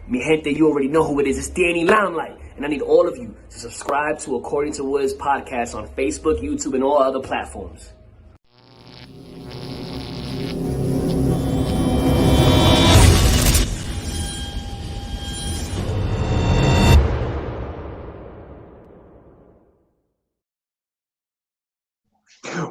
Mi gente, you already know who it is. It's Danny Limelight. And I need all of you to subscribe to According to Woods podcast on Facebook, YouTube, and all other platforms.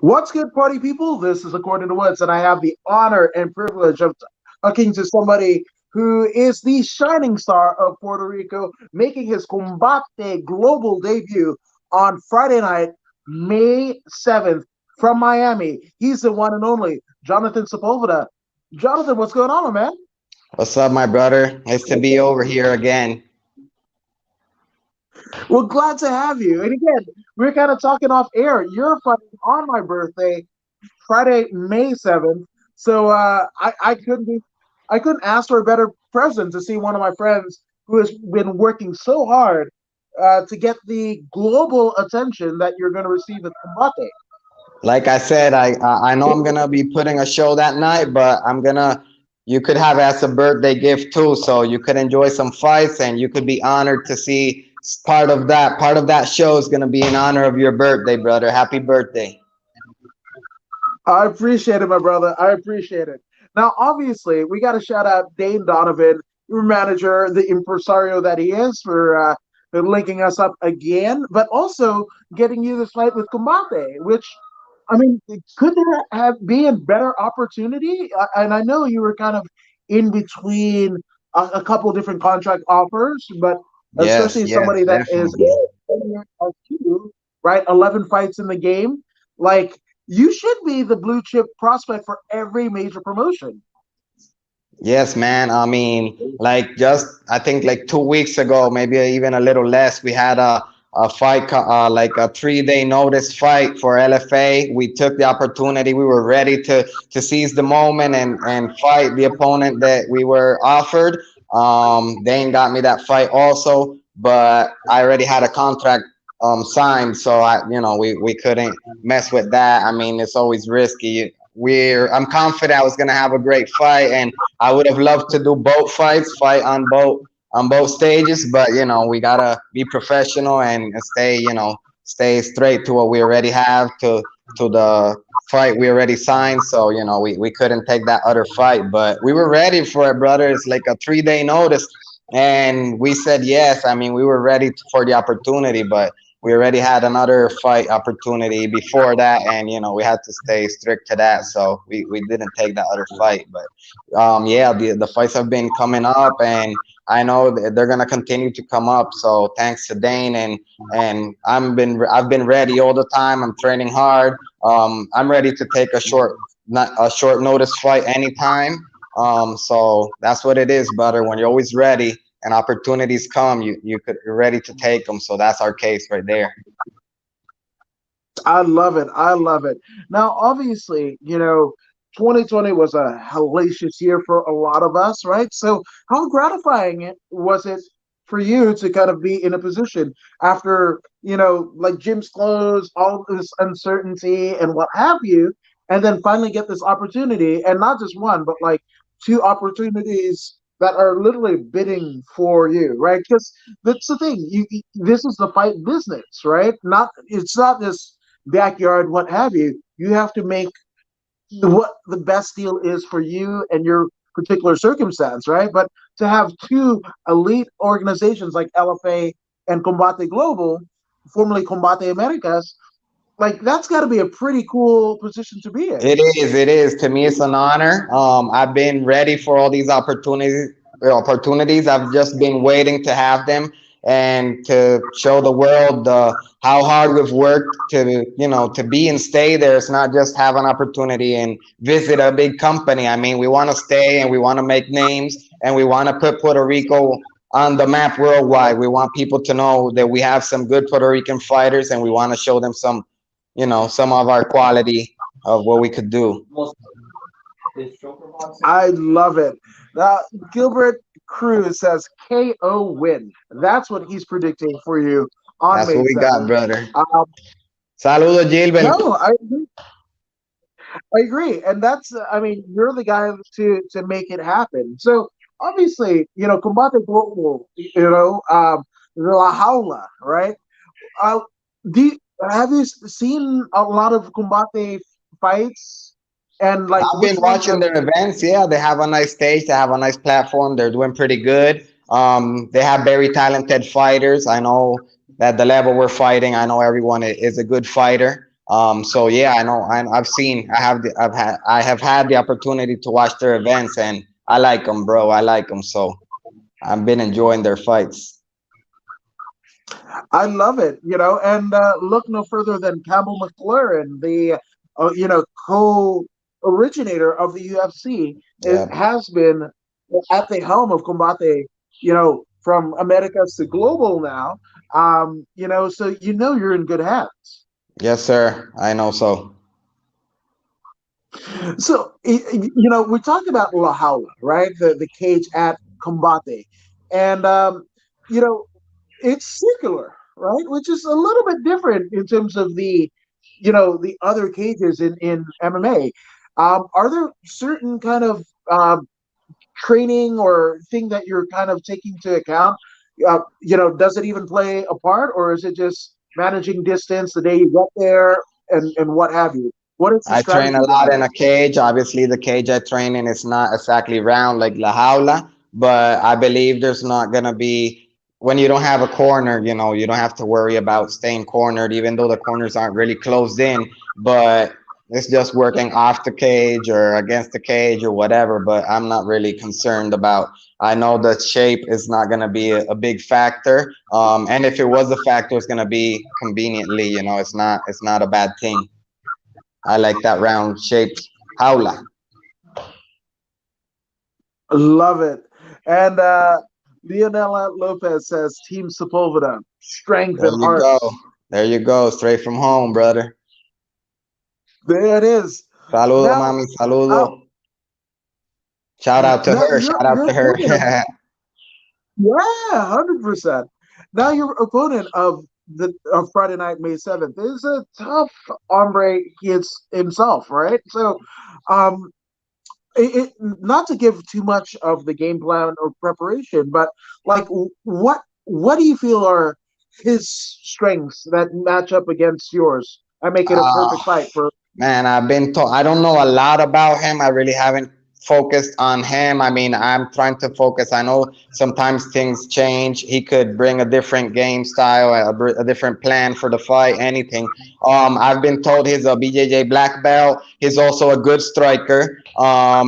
What's good, party people? This is According to Woods, and I have the honor and privilege of talking to somebody who is the shining star of Puerto Rico, making his Combate Global debut on Friday night, May 7th, from Miami. He's the one and only Jonathan Sepulveda. Jonathan, what's going on, man? What's up, my brother? Nice to be over here again. Well, glad to have you. And again, we're kind of talking off air. You're fighting on my birthday, Friday, May 7th. So I couldn't ask for a better present to see one of my friends who has been working so hard to get the global attention that you're going to receive at Combate. Like I said, I know I'm gonna be putting a show that night, but you could have it as a birthday gift too, so you could enjoy some fights and you could be honored to see part of that show is gonna be in honor of your birthday, brother. Happy birthday. I appreciate it, my brother. I appreciate it. Now, obviously, we got to shout out Dane Donovan, your manager, the impresario that he is, for linking us up again, but also getting you this fight with Combate, which, I mean, could there have been a better opportunity? And I know you were kind of in between a couple of different contract offers, but especially somebody that definitely. is, right, 11 fights in the game, like, you should be the blue chip prospect for every major promotion. Yes, man. I mean, I think like 2 weeks ago, maybe even a little less, we had a fight, like a 3-day notice fight for LFA. We took the opportunity. We were ready to seize the moment and fight the opponent that we were offered. Dane got me that fight also, but I already had a contract signed, so we couldn't mess with that. I mean, it's always risky. I'm confident I was gonna have a great fight, and I would have loved to do both fights, fight on both stages. But we gotta be professional and stay straight to what we already have, to the fight we already signed. So we couldn't take that other fight, but we were ready for it, brother. It's like a 3-day notice, and we said yes. I mean, we were ready for the opportunity, but we already had another fight opportunity before that, and we had to stay strict to that, so we didn't take that other fight. But yeah, the fights have been coming up, and I know they're gonna continue to come up. So thanks to Dane, and I've been ready all the time. I'm training hard. I'm ready to take a short notice fight anytime. So that's what it is, brother. When you're always ready and opportunities come, you're ready to take them. So that's our case right there. I love it. I love it. Now, obviously, 2020 was a hellacious year for a lot of us, right? So how gratifying was it for you to kind of be in a position after, like gyms closed, all this uncertainty and what have you, and then finally get this opportunity, and not just one, but like two opportunities that are literally bidding for you, right? Because that's the thing. This is the fight business, right? It's not this backyard, what have you. You have to make what the best deal is for you and your particular circumstance, right? But to have two elite organizations like LFA and Combate Global, formerly Combate Americas, like, that's got to be a pretty cool position to be in. It is. It is. To me, it's an honor. I've been ready for all these opportunities. I've just been waiting to have them and to show the world how hard we've worked to be and stay there. It's not just have an opportunity and visit a big company. I mean, we want to stay and we want to make names and we want to put Puerto Rico on the map worldwide. We want people to know that we have some good Puerto Rican fighters, and we want to show them some of our quality of what we could do. I love it. Gilbert Cruz says KO win. That's what he's predicting for you on That's May what we 7th. got, brother. Saludos, Gilbert. No, I agree. And that's, I mean, you're the guy to make it happen. So obviously, Combate Global, La Jaula, right? Uh, have you seen a lot of Combate fights? And like, I've been which ones watching have? their events. Yeah, they have a nice stage. They have a nice platform. They're doing pretty good. They have very talented fighters. I know that the level we're fighting, I know everyone is a good fighter. So yeah, I know. I've seen. I have had the opportunity to watch their events, and I like them, bro. I like them. So I've been enjoying their fights. I love it, and look no further than Campbell McLaren, the co-originator of the UFC, it Yeah. has been at the helm of Combate, from Americas to global now. So you're in good hands. Yes, sir. I know. So So we talked about La Jaula, right? The cage at Combate, and you know it's circular, right? Which is a little bit different in terms of the other cages in MMA. Are there certain kind of training or thing that you're kind of taking into account? Does it even play a part, or is it just managing distance the day you get there and what have you? What is the I train a strategy lot behind in it? a cage. Obviously, the cage I train in is not exactly round like La Jaula, but I believe there's not gonna be when you don't have a corner. You don't have to worry about staying cornered, even though the corners aren't really closed in. But it's just working off the cage or against the cage or whatever. But I'm not really concerned about. I know the shape is not gonna be a big factor. And if it was a factor, it's gonna be conveniently. It's not a bad thing. I like that round shaped howler. Love it. And Leonela Lopez says Team Sepulveda, strength There and you heart. go. There you go. Straight from home, brother. There it is. Saludo, Now, mami. Saludo. uh, Shout out to now her. your Shout out your to her. opponent of, yeah, 100%. Now your opponent of Friday night, May 7th, is a tough hombre himself, right? So, um, not to give too much of the game plan or preparation, but like, what do you feel are his strengths that match up against yours? I make it a uh, perfect fight for. Man, I've been told I don't know a lot about him. I really haven't focused on him. I mean, I'm trying to focus. I know sometimes things change. He could bring a different game style, a different plan for the fight, anything. I've been told he's a BJJ black belt. He's also a good striker.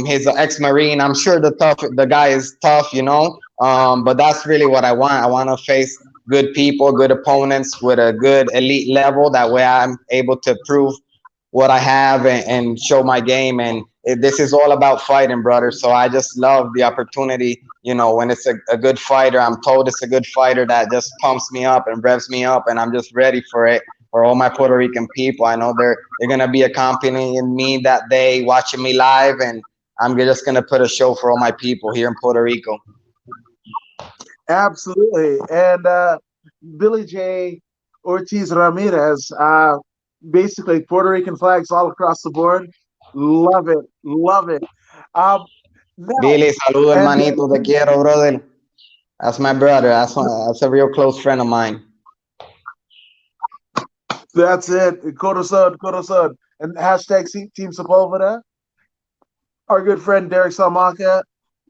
He's an ex-marine. I'm sure the guy is tough, but that's really what I want. I want to face good people, good opponents with a good elite level. That way, I'm able to prove what I have and show my game. And this is all about fighting, brother. So I just love the opportunity. When it's a good fighter, I'm told it's a good fighter that just pumps me up and revs me up, and I'm just ready for it. For all my Puerto Rican people, I know they're gonna be accompanying me that day, watching me live, and I'm just gonna put a show for all my people here in Puerto Rico. Absolutely. And Billy J. Ortiz Ramirez, basically Puerto Rican flags all across the board. Love it. Love it. Um, now, Billy, saludo, and hermanito, te quiero, brother. That's my brother. That's a real close friend of mine. that's it. Corazon, Corazon. And hashtag Team Sepulveda. Our good friend Derek Salmaca.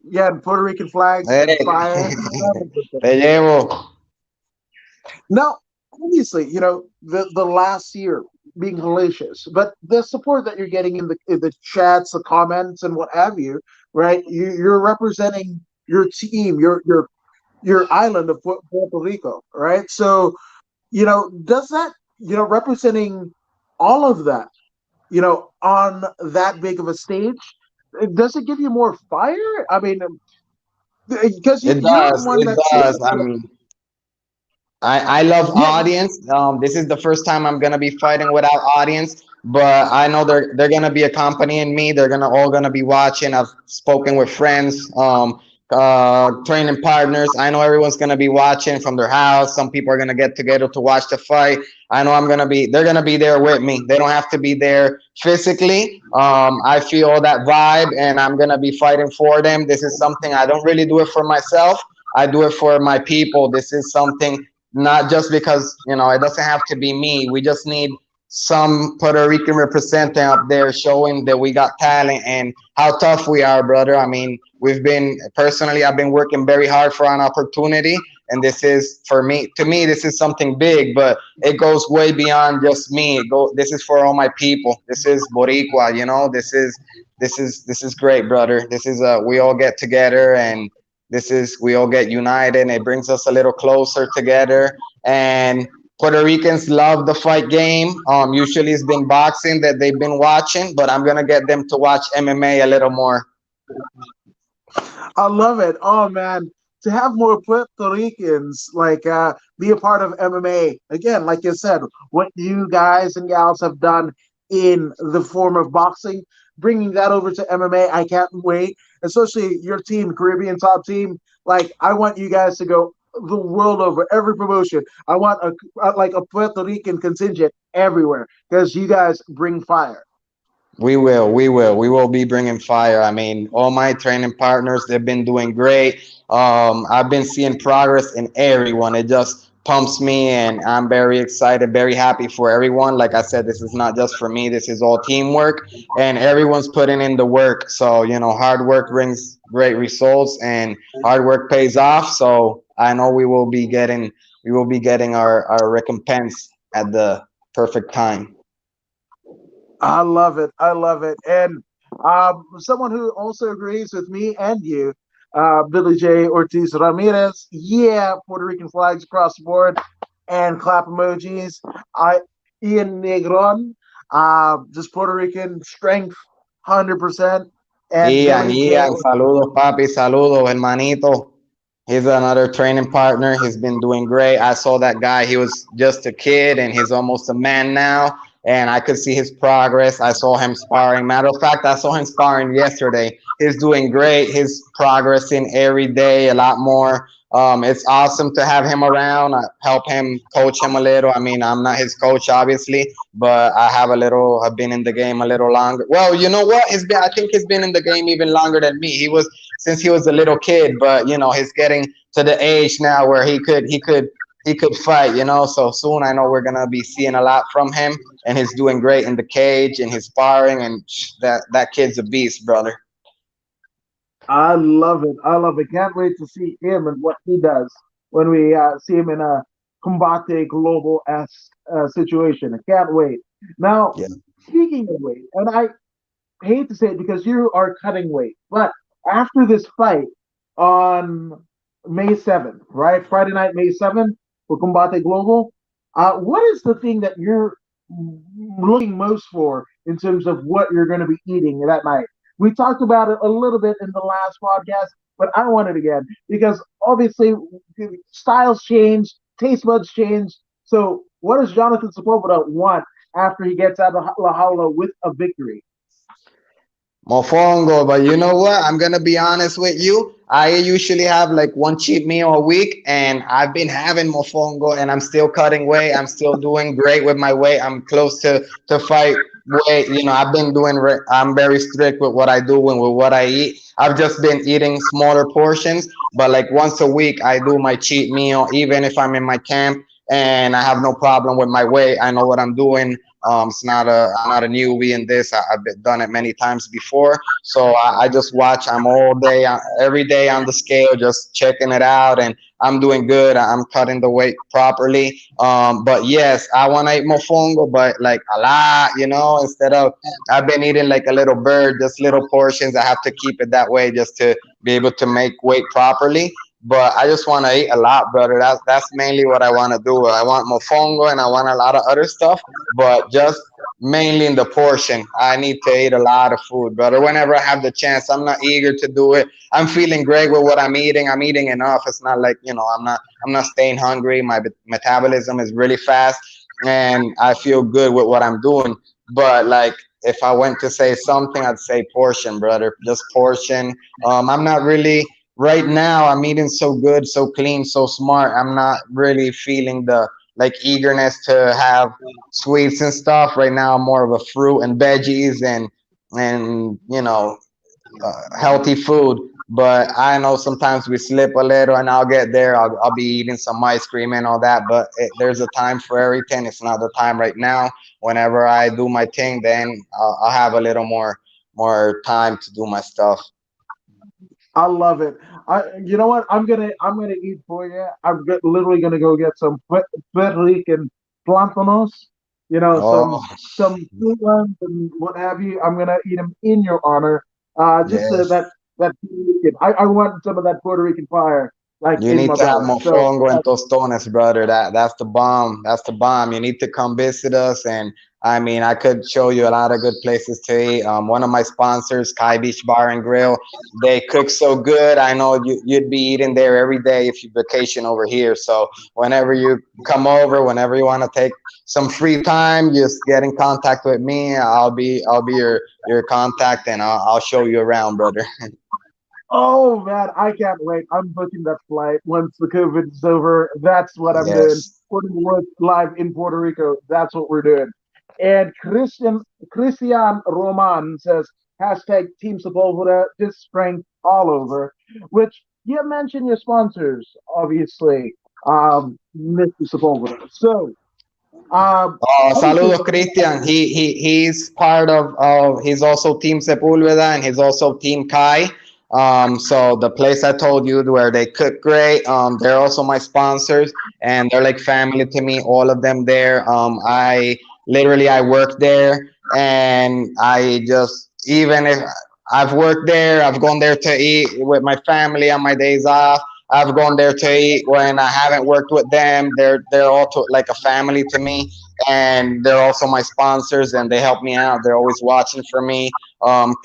Yeah, and Puerto Rican flags Hey, and fire. 100%. te llevo. Now, obviously, the last year being hellacious, but the support that you're getting in the chats, the comments, and what have you, right? You're representing your team, your island of Puerto Rico, right? So, does that, representing all of that, on that big of a stage, does it give you more fire? I mean, because It you're does. one It that's. does. I mean, I love Yeah. audience. This is the first time I'm gonna be fighting without audience, but I know they're gonna be accompanying me. They're gonna all gonna be watching. I've spoken with friends, training partners. I know everyone's gonna be watching from their house. Some people are gonna get together to watch the fight. I know they're gonna be there with me. They don't have to be there physically. I feel that vibe, and I'm gonna be fighting for them. This is something I don't really do it for myself. I do it for my people. This is something not just because it doesn't have to be me. We just need some Puerto Rican representing up there showing that we got talent and how tough we are, brother. I mean, I've been working very hard for an opportunity, and this is for me. To me, this is something big, but it goes way beyond just me. This is for all my people. This is Boricua, this is great, brother. This is we all get together, and we all get united, and it brings us a little closer together. And Puerto Ricans love the fight game. Usually it's been boxing that they've been watching, but I'm gonna get them to watch MMA a little more. I love it. Oh man, to have more Puerto Ricans be a part of MMA again, like you said, what you guys and gals have done in the form of boxing, bringing that over to MMA, I can't wait. Especially your team, Caribbean Top Team. Like I want you guys to go the world over, every promotion. I want a Puerto Rican contingent everywhere because you guys bring fire. We will be bringing fire. I mean, all my training partners, they've been doing great. I've been seeing progress in everyone. It just pumps me, and I'm very excited, very happy for everyone. Like I said, this is not just for me. This is all teamwork, and everyone's putting in the work. So, hard work brings great results, and hard work pays off. So I know we will be getting our recompense at the perfect time. I love it. I love it. And someone who also agrees with me and you, Billy J. Ortiz Ramirez. Yeah, Puerto Rican flags across the board and clap emojis. Ian Negron, just Puerto Rican strength, 100%. And Ian, Billy J. Ian, saludos, papi, saludos, hermanito. He's another training partner. He's been doing great. I saw that guy. He was just a kid, and he's almost a man now. And I could see his progress. I saw him sparring. Matter of fact, I saw him sparring yesterday. He's doing great. He's progressing every day a lot more. It's awesome to have him around. I help him, coach him a little. I mean, I'm not his coach, obviously, but I've been in the game a little longer. Well, you know what? I think he's been in the game even longer than me. Since he was a little kid, but he's getting to the age now where he could fight. So soon I know we're gonna be seeing a lot from him, and he's doing great in the cage and his sparring, and that kid's a beast, brother. I love it. I love it. Can't wait to see him and what he does when we see him in a Combate Global situation. I can't wait. Now, Yeah. speaking of weight, and I hate to say it because you are cutting weight, but after this fight on May 7th, right? Friday night, May 7th for Combate Global, what is the thing that you're looking most for in terms of what you're going to be eating that night? We talked about it a little bit in the last podcast, but I want it again because obviously styles change, taste buds change. So, what does Jonathan Sepulveda want after he gets out of La Jaula with a victory? Mofongo, but you know what? I'm gonna be honest with you. I usually have like one cheat meal a week, and I've been having mofongo, and I'm still cutting weight. I'm still doing great with my weight. I'm close to fight weight. I'm very strict with what I do and with what I eat. I've just been eating smaller portions, but like once a week, I do my cheat meal, even if I'm in my camp, and I have no problem with my weight. I know what I'm doing. I'm not a newbie in this. Done it many times before. So I just watch. I'm all day, every day on the scale, just checking it out, and I'm doing good. I'm cutting the weight properly. But yes, I want to eat mofongo, but like a lot, instead of I've been eating like a little bird, just little portions. I have to keep it that way just to be able to make weight properly. But I just want to eat a lot, brother. That's mainly what I want to do. I want mofongo and I want a lot of other stuff, but just mainly in the portion. I need to eat a lot of food, brother. Whenever I have the chance, I'm not eager to do it. I'm feeling great with what I'm eating. I'm eating enough. It's not like I'm not staying hungry. My metabolism is really fast, and I feel good with what I'm doing. But like, if I went to say something, I'd say portion, brother. Just portion. I'm not really right now I'm eating so good, so clean, so smart. I'm not really feeling the like eagerness to have sweets and stuff. Right now, I'm more of a fruit and veggies and healthy food. But I know sometimes we slip a little, and I'll get there. I'll be eating some ice cream and all that. But there's a time for everything. It's not the time right now. Whenever I do my thing, then I'll have a little more time to do my stuff. I love it. You know what? I'm gonna eat for you. Literally gonna go get some Puerto Rican plantanos. You know, Oh, some fruit ones and what have you. I'm gonna eat them in your honor. Just yes. that Puerto Rican. I want some of that Puerto Rican fire, like You in need my to have belly. So mofongo and tostones, brother. That's the bomb. That's the bomb. You need to come visit us, and I mean, I could show you a lot of good places to eat. One of my sponsors, Kai Beach Bar and Grill, they cook so good. I know you'd be eating there every day if you vacation over here. So whenever you come over, whenever you want to take some free time, just get in contact with me. I'll be your contact, and I'll show you around, brother. oh man, I can't wait. I'm booking that flight once the COVID is over. That's what I'm doing. Yes. Putting work live in Puerto Rico. That's what we're doing. And Christian Roman says hashtag Team Sepulveda, just strength all over. Which you mentioned your sponsors, obviously, Mr. Sepulveda. So obviously, Saludos, Christian. He's part of he's also Team Sepulveda and he's also Team Kai. So the place I told you where they cook great, they're also my sponsors and they're like family to me. All of them there. I work there and I just even if I've worked there, I've gone there to eat with my family on my days off. I've gone there to eat when I haven't worked with them. They're all like a family to me, and they're also my sponsors, and they help me out. They're always watching for me.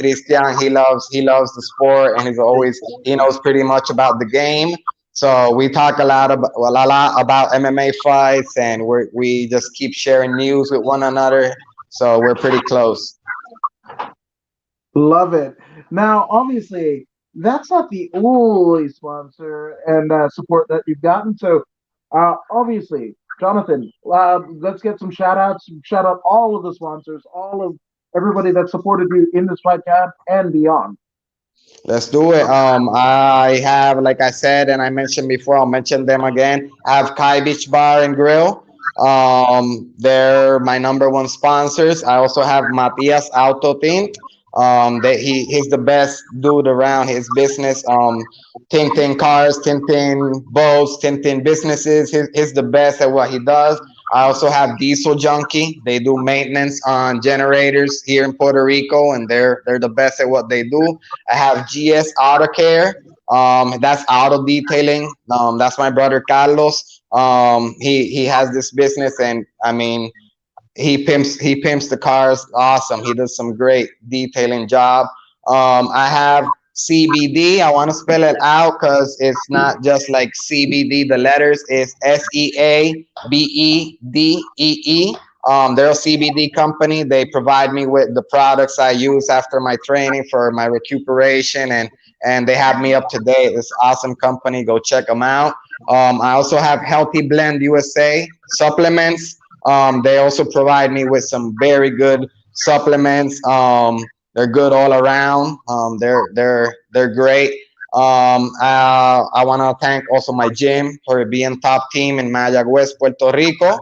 Christian, he loves the sport, and he knows pretty much about the game. So we talk a lot about MMA fights, and we just keep sharing news with one another. So we're pretty close. love it. Now, obviously, that's not the only sponsor and support that you've gotten. So, obviously, Jonathan, let's get some shout outs. Shout out all of the sponsors, all of everybody that supported you in this fight camp and beyond. Let's do it. I have, like I said, and I mentioned before, I'll mention them again. I have Kai Beach Bar and Grill. They're my number one sponsors. I also have Matias Auto Tint. He's the best dude around his business. Tinting cars, tinting boats, tinting businesses. He's the best at what he does. I also have Diesel Junkie. They do maintenance on generators here in Puerto Rico, and they're the best at what they do. I have GS Auto Care. That's auto detailing. That's my brother Carlos. He has this business, and I mean, he pimps the cars. Awesome. He does some great detailing job. I have CBD. I want to spell it out because it's not just like CBD. The letters is SEABEDEE. They're a CBD company. They provide me with the products I use after my training for my recuperation, and they have me up to date. It's an awesome company. Go check them out. I also have Healthy Blend USA supplements. They also provide me with some very good supplements. They're good all around. They're great. I want to thank also my gym for being top team in Mayagüez, Puerto Rico.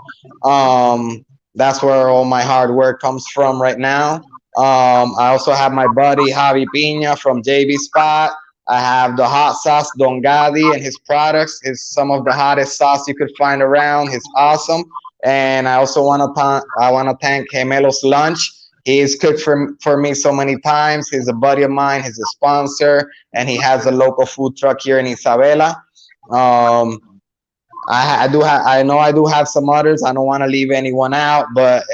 That's where all my hard work comes from right now. I also have my buddy Javi Pina from JB Spot. I have the hot sauce Don Gadi and his products. Is some of the hottest sauce you could find around. He's awesome. And I also want to thank Gemelos Lunch. He's cooked for me so many times. He's a buddy of mine. He's a sponsor, and he has a local food truck here in Isabela. Um, I know I do have some others. I don't want to leave anyone out, but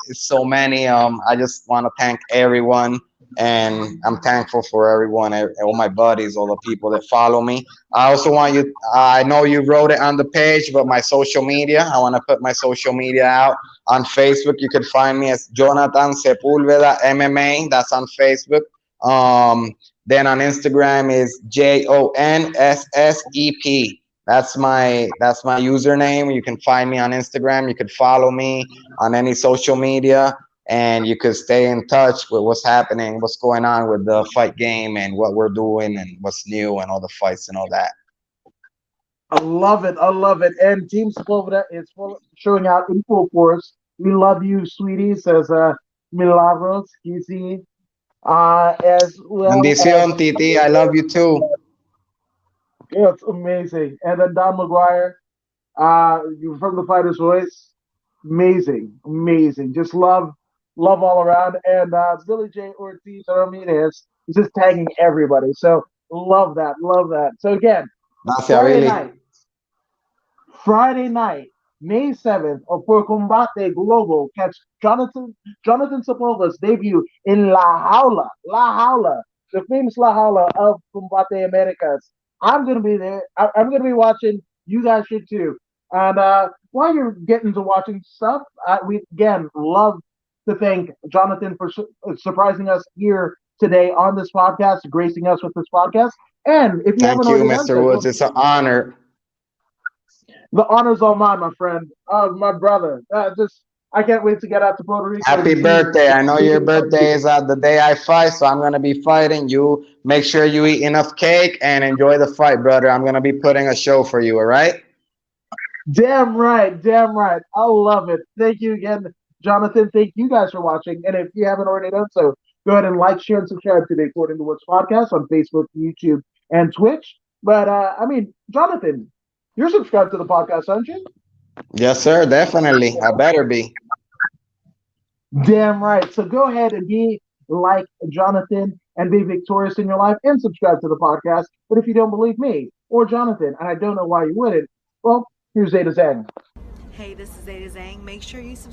it's so many. I just want to thank everyone, and I'm thankful for everyone, all my buddies, all the people that follow me. I also want you. I know you wrote it on the page, but my social media. I want to put my social media out on Facebook. You can find me as Jonathan Sepulveda MMA. That's on Facebook. Um, Then on Instagram is JONSSEP. That's my username. You can find me on Instagram. You can follow me on any social media, and you could stay in touch with what's happening, what's going on with the fight game, and what we're doing, and what's new, and all the fights and all that. I love it. I love it. And Team Sepulveda is showing out in full force. We love you, sweetie, says Milagros, Kizzy, as well as, Bendición, Titi. I love you too. yeah, it's amazing. And then Don McGuire, you from the Fighter's Voice, amazing, amazing. Just love all around. And Billy J. Ortiz Ramirez is just tagging everybody. So love that, love that. So again, Gracias, Friday Billy. night, Friday night, May 7th, for Combate Global. Catch Jonathan Sepulveda's debut in La Jaula, the famous La Jaula of Combate Americas. I'm gonna be there. I'm gonna be watching. You guys should too. And while you're getting to watching stuff, we again love to thank Jonathan for surprising us here today on this podcast, gracing us with this podcast. And if you Thank haven't you, already done Mr. so, Woods. It's an honor. the honor's all mine, my friend. My brother. Just I can't wait to get out to Puerto Rico. Happy birthday. I know your birthday is the day I fight, so I'm going to be fighting. You make sure you eat enough cake and enjoy the fight, brother. I'm going to be putting a show for you, all right? Damn right, damn right. I love it. Thank you again, Jonathan. Thank you guys for watching. And if you haven't already done so, go ahead and like, share, and subscribe to the According to Woods podcast on Facebook, YouTube, and Twitch. But Jonathan, you're subscribed to the podcast, aren't you? Yes, sir. Definitely. I better be. Damn right. So go ahead and be like Jonathan and be victorious in your life and subscribe to the podcast. But if you don't believe me or Jonathan, and I don't know why you wouldn't, well, here's Zeta Zang. Hey, this is Zeta Zhang. Make sure you subscribe